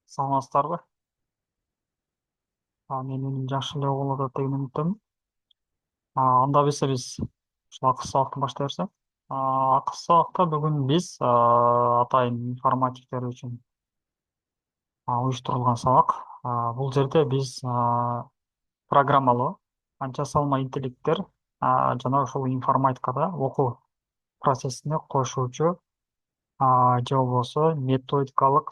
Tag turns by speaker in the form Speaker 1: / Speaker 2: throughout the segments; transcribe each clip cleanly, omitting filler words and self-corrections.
Speaker 1: Саламатсыздарбы? Мен үнүм жакшы эле угулуп атат деген үмүттөмүн. Анда берсе биз ушул акыркы сабакты баштай берсек. Акыркы сабакта бүгүн биз атайын информатиктер үчүн уюштурулган сабак. Бул жерде биз программалоо, жасалма интеллекттер жана ушул информатикада окуу процессине кошуучу же болбосо методикалык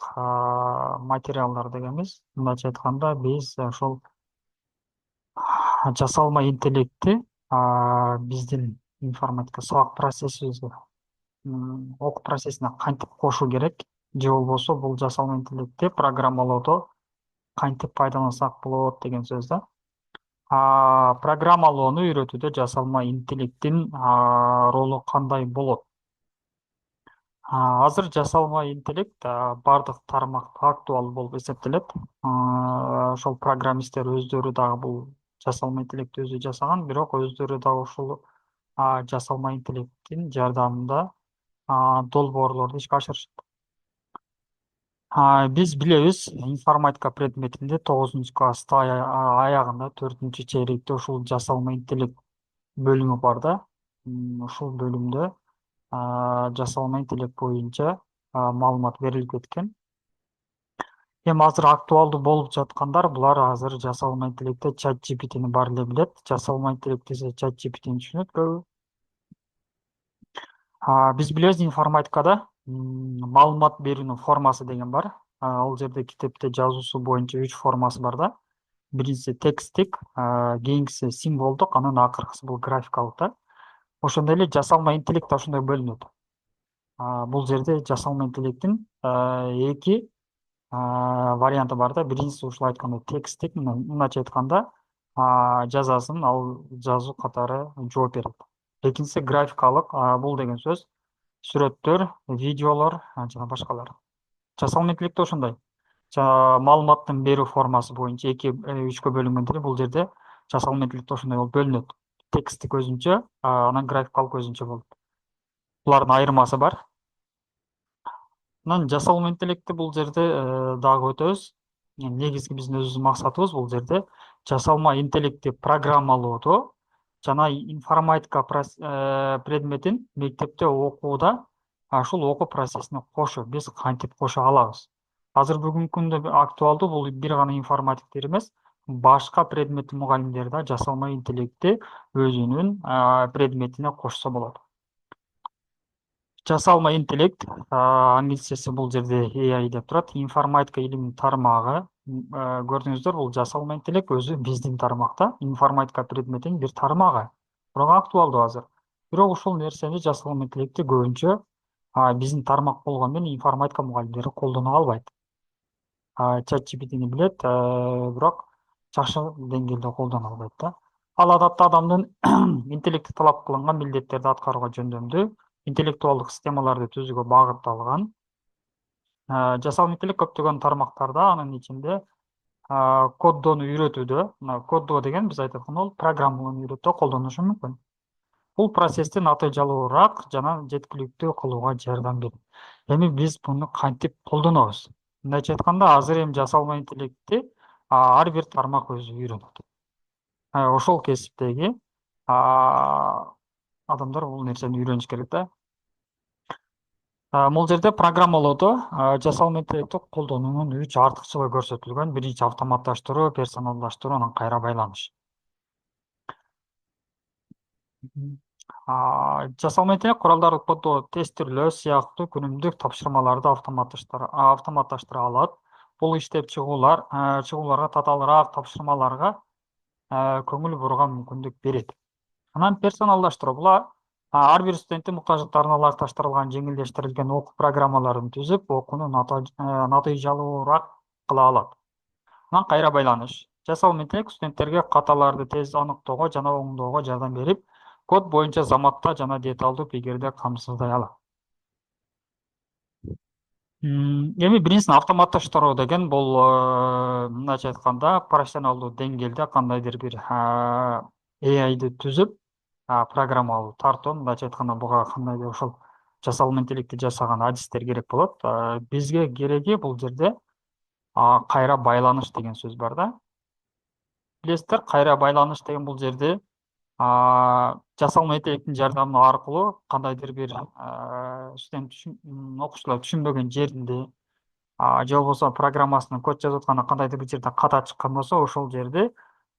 Speaker 1: материалдар дегенбиз. Мындайча айтканда биз ошол жасалма интеллектти биздин информатика сабак процессибизге, окуу процессине кантип кошуу керек, же болбосо бул жасалма интеллектти программалоодо кантип пайдалансак болот деген сөз да. Программалоону үйрөтүүдө жасалма интеллекттин ролу кандай болот? Азыр жасалма интеллект бардык тармакта актуалдуу болуп эсептелет. Ошол программисттер өздөрү дагы бул жасалма интеллектти өзү жасаган, бирок өздөрү дагы ушул жасалма интеллекттин жардамында долбоорлорду ишке ашырышат. Биз билебиз, информатика предметинде 9-класста аягында 4-чейректе ушул жасалма интеллект бөлүмү бар да. Ушул бөлүмдө жасалма интеллект боюнча маалымат берилип кеткен. Эми азыр актуалдуу болуп жаткандар булар азыр жасалма интеллектте ChatGPT'ни баары эле билет. Жасалма интеллект десе ChatGPT'ни түшүнөт көбү. Биз билебиз, информатикада маалымат берүүнүн формасы деген бар. Ал жерде китепте жазуусу боюнча 3 формасы бар да. Биринчиси тексттик, кийинкиси символдук, анан акыркысы бул графикалык да. Ошондой эле жасалма интеллект да ошондой бөлүнөт. Бул жерде жасалма интеллекттин эки варианты бар да. Биринчиси ушул айткандай тексттик, мындайча айтканда жазасың, ал жазуу катары жооп берет. Экинчиси графикалык, бул деген сөз сүрөттөр, видеолор жана башкалар. Жасалма интеллект ошондой. Маалыматтын берүү формасы боюнча 2-3кө бөлүнгөн эле, бул жерде жасалма интеллект ошондой болуп бөлүнөт. Тексттик өзүнчө, анан графикалык өзүнчө болот. Булардын айырмасы бар. Анан жасалма интеллектти бул жерде дагы өтөбүз. Негизги биздин өзүбүздүн максатыбыз бул жерде жасалма интеллектти программалоодо жана информатика предметин мектепте окууда ушул окуу процессине биз кантип кошо алабыз? Азыр бүгүнкү күндө актуалдуу бул бир гана информатиктер эмес, башка предметтин мугалимдери да жасалма интеллектти өзүнүн предметине кошсо болот. Жасалма интеллект, англисчеси бул жерде AI деп турат. Информатика илиминин тармагы. Көрдүңүздөр, бул жасалма интеллект өзү биздин тармакта, информатика предметинин бир тармагы. Бирок актуалдуу азыр. Бирок ушул нерсени жасалма интеллектти көбүнчө биздин тармак болгону менен информатика мугалимдери колдоно албайт. ChatGPT'ни билет, бирок жакшы деңгээлде колдоно албайт да. Ал адатта адамдын интеллекти талап кылынган милдеттерди аткарууга жөндөмдүү интеллектуалдык системаларды түзүүгө багытталган. Жасалма интеллект көптөгөн тармактарда, анын ичинде коддоону үйрөтүүдө, коддоо деген биз айтып аткан ол программалоону үйрөтүүдө колдонушу мүмкүн. Бул процессти натыйжалуураак жана жеткиликтүү кылууга жардам берет. Эми биз муну кантип колдонобуз? Мындайча айтканда, азыр эми жасалма интеллектти ар бир тармак өзү үйрөнөт. Ошол кесиптеги адамдар бул нерсени үйрөнүш керек да. Бул жерде программалоодо жасалма интеллектти колдонуунун 3 артыкчылыгы көрсөтүлгөн. Биринчи автоматташтыруу, персоналдаштыруу, анан кайра байланыш. Жасалма интеллект куралдарды коддоо, тестирлөө сыяктуу күнүмдүк тапшырмаларды автоматташтыра алат. Бул иштеп чыгууларга татаалыраак тапшырмаларга көңүл бурууга мүмкүндүк берет. Анан персоналдаштыруу, бул ар бир студенттин муктаждыктарына ылайыкташтырылган, жеңилдештирилген окуу программаларын түзүп, окууну натыйжалуураак кыла алат. Анан кайра байланыш. Жасалма интеллект студенттерге каталарды тез аныктоого жана оңдоого жардам берип, код боюнча заматта жана деталдуу пикирди камсыздай алат. Эми биринчисин автоматташтыруу деген бул мындайча айтканда профессионалдуу деңгээлде кандайдыр бир AI'ды түзүп, программалуу тартуу, мындайча айтканда буга кандайдыр ошол жасалма интеллектти жасаган адистер керек болот. Бизге кереги бул жерде кайра байланыш деген сөз бар да. Білесіздер, кайра байланыш деген бұл жерде жасалма интеллекттин жардамы аркылуу кандайдыр бир окуучулар түшүнбөгөн жеринде же болбосо программасына код жазып атканда кандайдыр бир жерде ката чыккан болсо, ошол жерде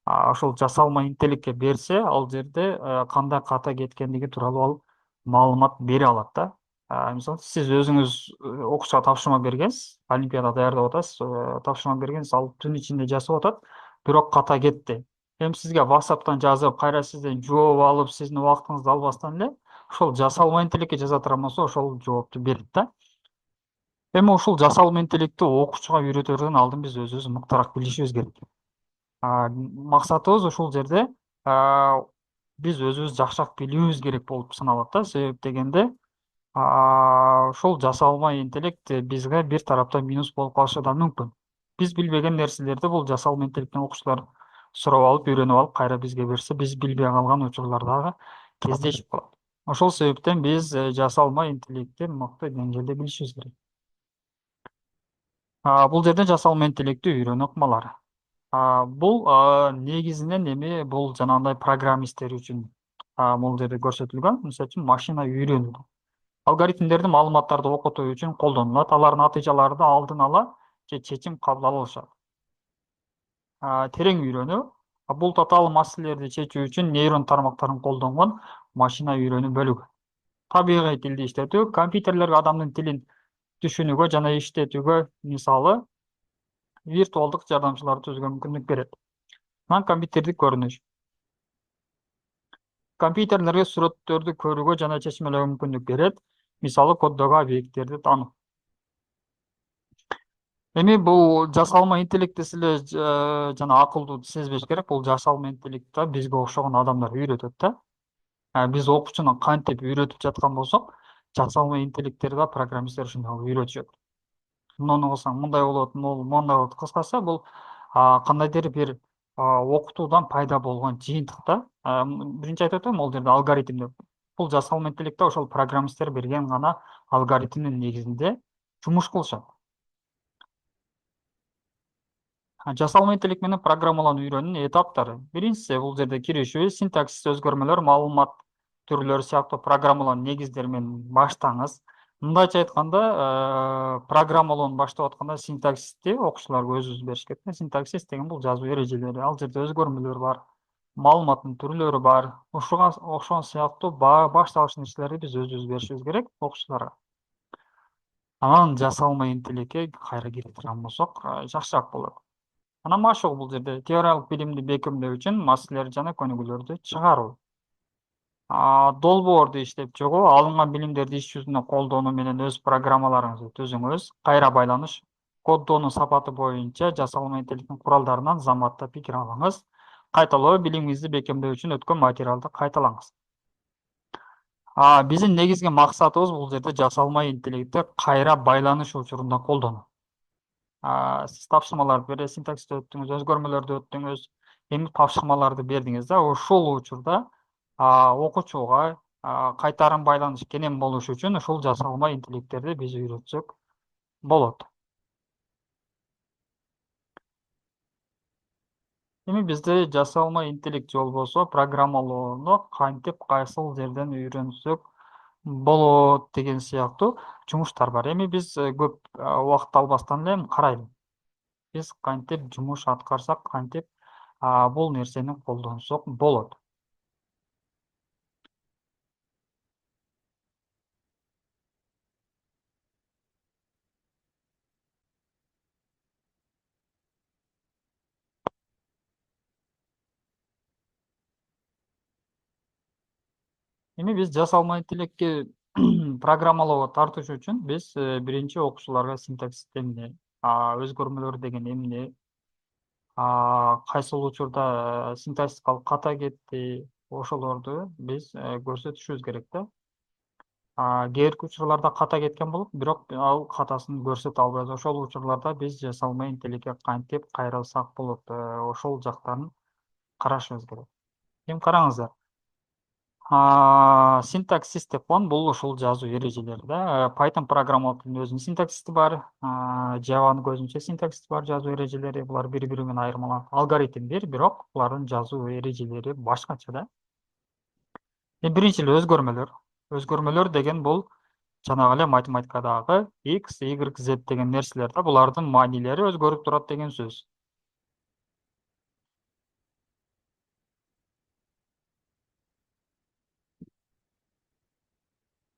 Speaker 1: ошол жасалма интеллектке берсе, ал жерде кандай ката кеткендиги тууралуу ал маалымат бере алат да. Мисалы, сиз өзүңүз окуучуга тапшырма бергенсиз, олимпиада даярдап атасыз, тапшырма бергенсиз, ал түн ичинде жасап атат, бирок ката кетти. Эми сизге WhatsApp'тан жазып, кайра сизден жооп алып, сиздин убактыңызды албастан эле ошол жасалма интеллектке жаза турган болсо, ошол жоопту берет да. Эми ушул жасалма интеллектти окуучуга үйрөтөрдөн алдын биз өзүбүз мыктыраак билишибиз керек. Максатыбыз ушул жерде биз өзүбүз жакшыраак билүүбүз керек болуп саналат да. Себеп дегенде ушул жасалма интеллект бизге бир тараптан минус болуп калышы да мүмкүн. Биз билбеген нерселерди бул жасалма интеллекттен окуучулар сурап алып, үйрөнүп алып, кайра бизге берсе, биз билбей калган учурлар дагы кездешип калат. Ошол себептен биз жасалма интеллектти мыкты деңгээлде билишибиз керек. Бул жерде жасалма интеллектти үйрөнүү ыкмалары. Бул негизинен эми бул жанагындай программисттер үчүн бул жерде көрсөтүлгөн. Мисалы үчүн машина үйрөнүү. Алгоритмдерди маалыматтарды окутуу үчүн колдонулат. Алардын натыйжаларды алдын ала же чечим кабыл ала алышат. Терең үйрөнүү. Бул татаал маселелерди чечүү үчүн нейрон тармактарын колдонгон машина үйрөнүү бөлүгү. Табигый тилди иштетүү, компьютерлер адамдын тилин түшүнүүгө жана иштетүүгө, мисалы, виртуалдык жардамчыларды түзүүгө мүмкүндүк берет. Анан компьютердик көрүнүш. Компьютерлерге сүрөттөрдү көрүүгө жана чечмелөөгө мүмкүндүк берет. Мисалы, коддогу объекттерди таануу. Эми бул жасалма интеллект десе эле жана акылдуу сезбеш керек. Бул жасалма интеллект да бизге окшогон адамдар үйрөтөт да. Биз окуучуну кантип үйрөтүп жаткан болсок, жасалма интеллекттерди да программисттер ушундай кылып үйрөтүшөт. Муну кылсаң мындай болот, моундай болот. Кыскасы бул кандайдыр бир окутуудан пайда болгон жыйынтык да. Биринчи айтып өтөм, бул жерде алгоритм деп. Бул жасалма интеллект да ошол программисттер берген гана алгоритмдин негизинде жумуш кылышат. Жасалма интеллект менен программалоону үйрөнүүнүн этаптары. Биринчиси, бул жерде киришүүбүз, синтаксис өзгөрмөлөр, маалымат түрлөрү сыяктуу программалоонун негиздери менен баштаңыз. Мындайча айтканда, программалоону баштап атканда синтаксисти окуучуларга өзүбүз бериш керек да. Синтаксис деген бул жазуу эрежелери. Ал жерде өзгөрмөлөр бар, маалыматтын түрлөрү бар. Ушуга окшогон сыяктуу башталыш нерселерди биз өзүбүз беришибиз керек окуучуларга. Анан жасалма интеллектке кайра кире турган болсок, жакшыраак болот. Анан машыгуу бул жерде теориялык билимди бекемдөө үчүн маселелер жана көнүгүүлөрдү чыгаруу. Долбоорду иштеп чыгуу, алынган билимдерди иш жүзүндө колдонуу менен өз программаларыңызды түзүңүз. Кайра байланыш, коддоонун сапаты боюнча жасалма интеллекттин куралдарынан заматта пикир алыңыз. Кайталоо, билимиңизди бекемдөө үчүн өткөн материалды кайталаңыз. Биздин негизги максатыбыз бул жерде жасалма интеллектти кайра байланыш учурунда колдонуу. Сиз тапшырмаларды бересиз, синтаксисти өттүңүз, өзгөрмөлөрдү өттүңүз, эми тапшырмаларды бердиңиз да, ошол учурда окуучуга кайтарым байланыш кенен болуш үчүн ушул жасалма интеллекттерди биз үйрөтсөк болот. Эми бизде жасалма интеллект же болбосо программалоону кантип, кайсыл жерден үйрөнсөк болот деген сыяктуу жумуштар бар. Эми биз көп убакыт албастан эле карайлы. Биз кантип жумуш аткарсак, кантип бул нерсени колдонсок болот. Эми биз жасалма интеллектке программалоого тартыш үчүн биз биринчи окуучуларга синтаксис эмне, өзгөрмөлөр деген эмне, кайсыл учурда синтаксикалык ката кетти, ошолорду биз көрсөтүшүбүз керек да. Кээдирки учурларда ката кеткен болот, бирок ал катасын көрсөтө албайбыз. Ошол учурларда биз жасалма интеллектке кантип кайрылсак болот, ошол жактарын карашыбыз керек. Эми караңыздар. Синтаксис деп коем, бул ушул жазуу эрежелери да. Python программалык тилинин өзүнүн синтаксиси бар, Java'нын өзүнчө синтаксиси бар, жазуу эрежелери. Булар бири бири менен айырмаланат. Алгоритм бир, бирок булардын жазуу эрежелери башкача да. Биринчи эле өзгөрмөлөр. Өзгөрмөлөр деген бул жанагы эле математикадагы x, y, z деген нерселер да. Булардын маанилери өзгөрүп турат деген сөз.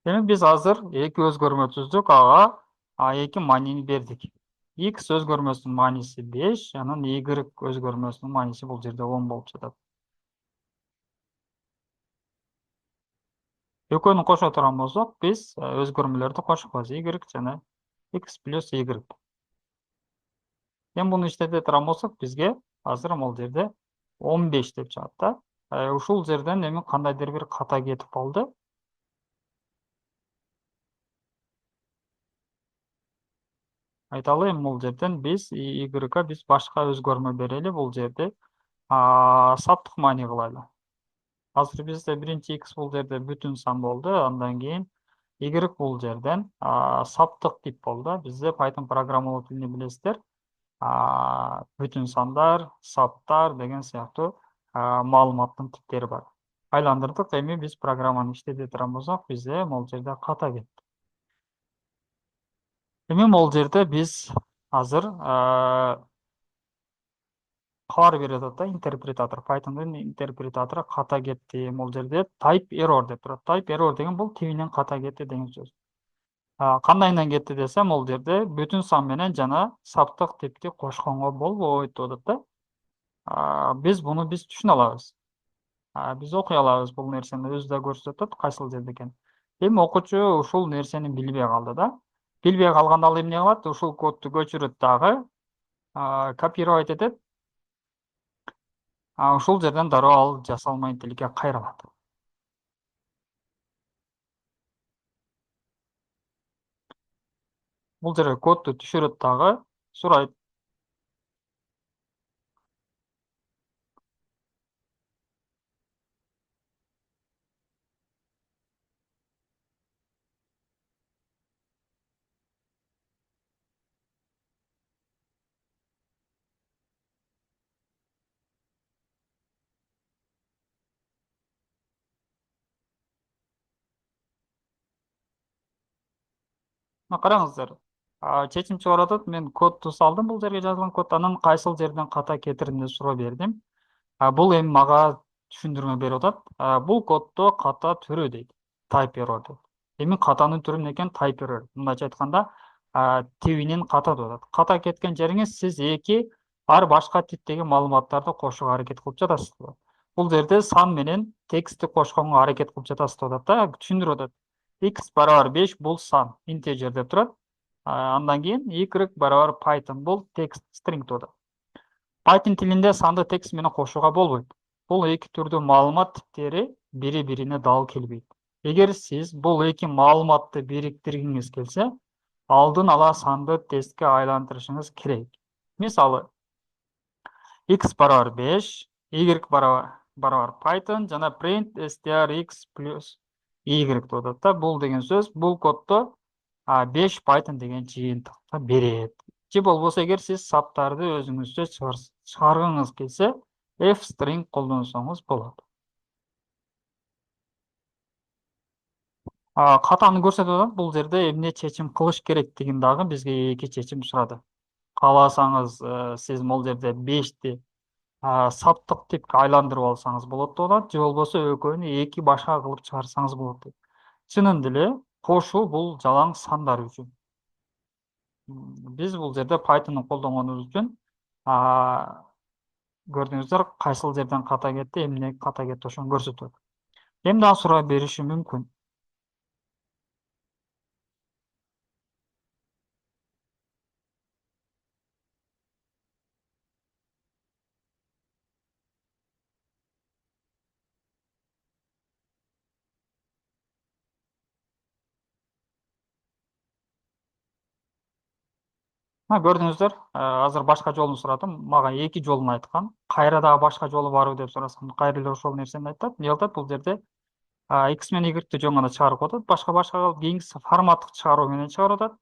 Speaker 1: Демек биз азыр эки өзгөрмө түздүк, ага эки маанини бердик. X өзгөрмөсүнүн мааниси 5, анан Y өзгөрмөсүнүн мааниси бул жерде 10 болуп жатат. Экөөнү кошо турган болсок, биз өзгөрмөлөрдү кошуп коебуз. Y жана X плюс Y. Эми муну иштете турган болсок, бизге азыр могул жерде 15 деп чыгат да. Ушул жерден эми кандайдыр бир ката кетип калды. Айталы, эми бул жерден биз Y биз башка өзгөрмө берели, бул жерде саптык маани кылайлы. Азыр бизде биринчи X бул жерде бүтүн сан болду, андан кийин Y бул жерден саптык тип болду. Бизде Python программалоо тилини билесиздер. Бүтүн сандар, саптар деген сыяктуу маалыматтын типтери бар. Айландырдык, эми биз программаны иштете турган болсок, бизде могул жерде ката кетти. Эми могул жерде биз азыр кабар берип атат да интерпретатор. Python'дун интерпретатору ката кетти. Могул жерде type error деп турат. Type error деген бул тибинен ката кетти деген сөз. Кандайынан кетти десем, могул жерде бүтүн сан менен жана саптык типти кошконго болбойт деп атат да. Биз түшүнө алабыз. Биз окуй алабыз бул нерсени, өзү да көрсөтөт кайсыл жерде экенин. Эми окуучу ушул нерсени билбей калды да. Билбей калганда ал эмне кылат? Ушул кодду көчүрөт дагы, копировать этет. Ушул жерден дароо ал жасалма тилге кайрылат. Бул жерге кодду түшүрөт дагы, сурайт. Караңыздар, чечим чыгарып атат. Мен кодду салдым, бул жерге жазылган код, анан кайсыл жерден ката кетирдим деп суроо бердим. Бул эми мага түшүндүрмө берип атат. Бул коддо ката түрү дейт. Type error дейт. Эми катанын түрү эмне экен? Type error. Мындайча айтканда, тибинен ката деп атат. Ката кеткен жериңиз сиз эки ар башка типтеги маалыматтарды кошууга аракет кылып жатасыз. Бул жерде сан менен текстти кошконго аракет кылып жатасыз деп атат да, түшүндүрүп атат. X барабар 5 бул сан, integer деп турат. Андан кийин Y барабар Python бул текст, string деп атат. Python тилинде санды текст менен кошууга болбойт. Бул эки түрдүү маалымат типтери бири-бирине дал келбейт. Эгер сиз бул эки маалыматты бириктиргиңиз келсе, алдын ала санды текстке айлантырышыңыз керек. Мисалы, X барабар 5, Y барабар Python жана print str x плюс Y деп атат да. Бул деген сөз, бул коддо 5 Python деген жыйынтыкты берет. Же болбосо, эгер сиз саптарды өзүңүзчө чыгаргыңыз келсе, f-string колдонсоңуз болот. Катаны көрсөтүп атат. Бул жерде эмне чечим кылыш керектигин дагы бизге эки чечим сурады. Кааласаңыз, сиз могул жерде 5ти саптык типке айландырып алсаңыз болот деп атат, же болбосо экөөнү эки башка кылып чыгарсаңыз болот дейт. Чынында эле кошуу бул жалаң сандар үчүн. Биз бул жерде Python'у колдонгонубуз үчүн көрдүңүздөр кайсыл жерден ката кетти, эмне ката кетти ошону көрсөтөт. Эми дагы суроо бериши мүмкүн. Көрдүңүздөр, азыр башка жолун сурадым. Мага эки жолун айткан. Кайра дагы башка жолу барбы деп сурасам, кайра эле ошол нерсени айтат. Эмне атат? Бул жерде X менен Y жөн гана чыгарып атат. Башка калып кийинкиси форматтык чыгаруу менен чыгарып атат.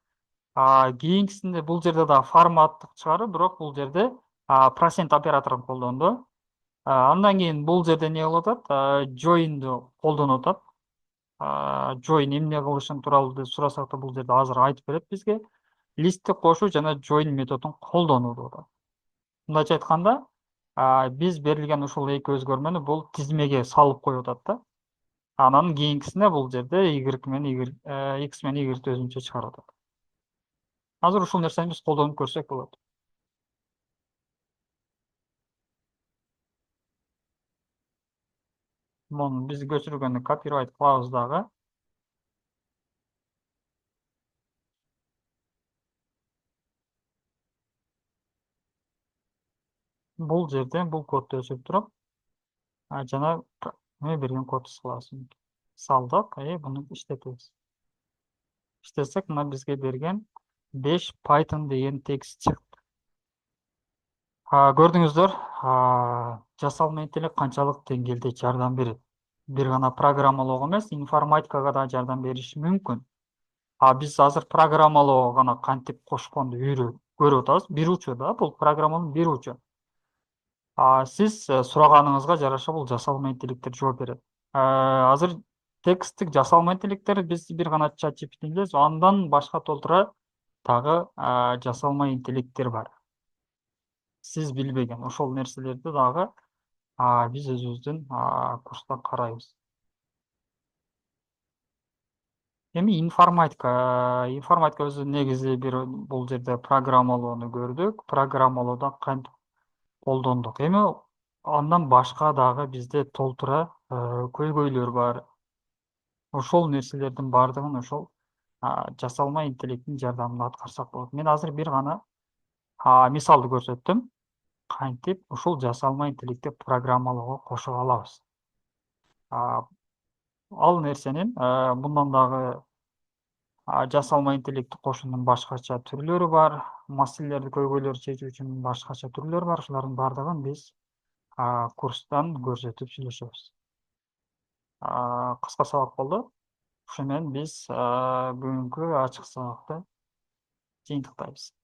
Speaker 1: Кийинкисинде бул жерде дагы форматтык чыгарып, бирок бул жерде процент операторун колдонду. Андан кийин бул жерде эмне кылып атат? Join'ду колдонуп атат. Join эмне кылышың тууралуу деп сурасак да бул жерде азыр айтып берет бизге. Листти кошуу жана join методун колдонуу деп атат. Мындайча айтканда, биз берилген ушул эки өзгөрмөнү бул тизмеге салып коюп атат да. Анан кийинкисинде бул жерде X менен Y өзүнчө чыгарып атат. Азыр ушул нерсени биз колдонуп көрсөк болот. Муну биз көчүргөндү копировать кылабыз дагы. Бул жерде бул кодду өчүрүп туруп, жана берген кодду кылабыз. Салдык, буну иштетебиз. Иштесек, мына бизге берген 5 Python деген текст чыкты. Көрдүңүздөр, жасалма интеллект канчалык деңгээлде жардам берет. Бир гана программалоого эмес, информатикага да жардам бериши мүмкүн. Биз азыр программалоого гана кантип кошконду көрүп атабыз. Бир учу да, бул программанын бир учу. Сиз сураганыңызга жараша бул жасалма интеллекттер жооп берет. Азыр тексттик жасалма интеллекттер биз бир гана ChatGPT билебиз, андан башка толтура дагы жасалма интеллекттер бар. Сиз билбеген ошол нерселерди дагы биз өзүбүздүн курста карайбыз. Эми информатика өзү негизи бул жерде программалоону көрдүк. Программалоодо кантип колдондук. Эми андан башка дагы бизде толтура көйгөйлөр бар. Ошол нерселердин баардыгын ошол жасалма интеллекттин жардамында аткарсак болот. Мен азыр бир гана мисалды көрсөттүм. Кантип ушул жасалма интеллектти программалоого кошо алабыз. Ал нерсенин мындан дагы жасалма интеллектти кошуунун башкача түрлөрү бар. Маселелерди, көйгөйлөрдү чечүү үчүн башкача түрлөр бар. Ушулардын баардыгын биз курстан көрсөтүп сүйлөшөбүз. Кыска сабак болду. Ушу менен биз бүгүнкү ачык сабакты жыйынтыктайбыз.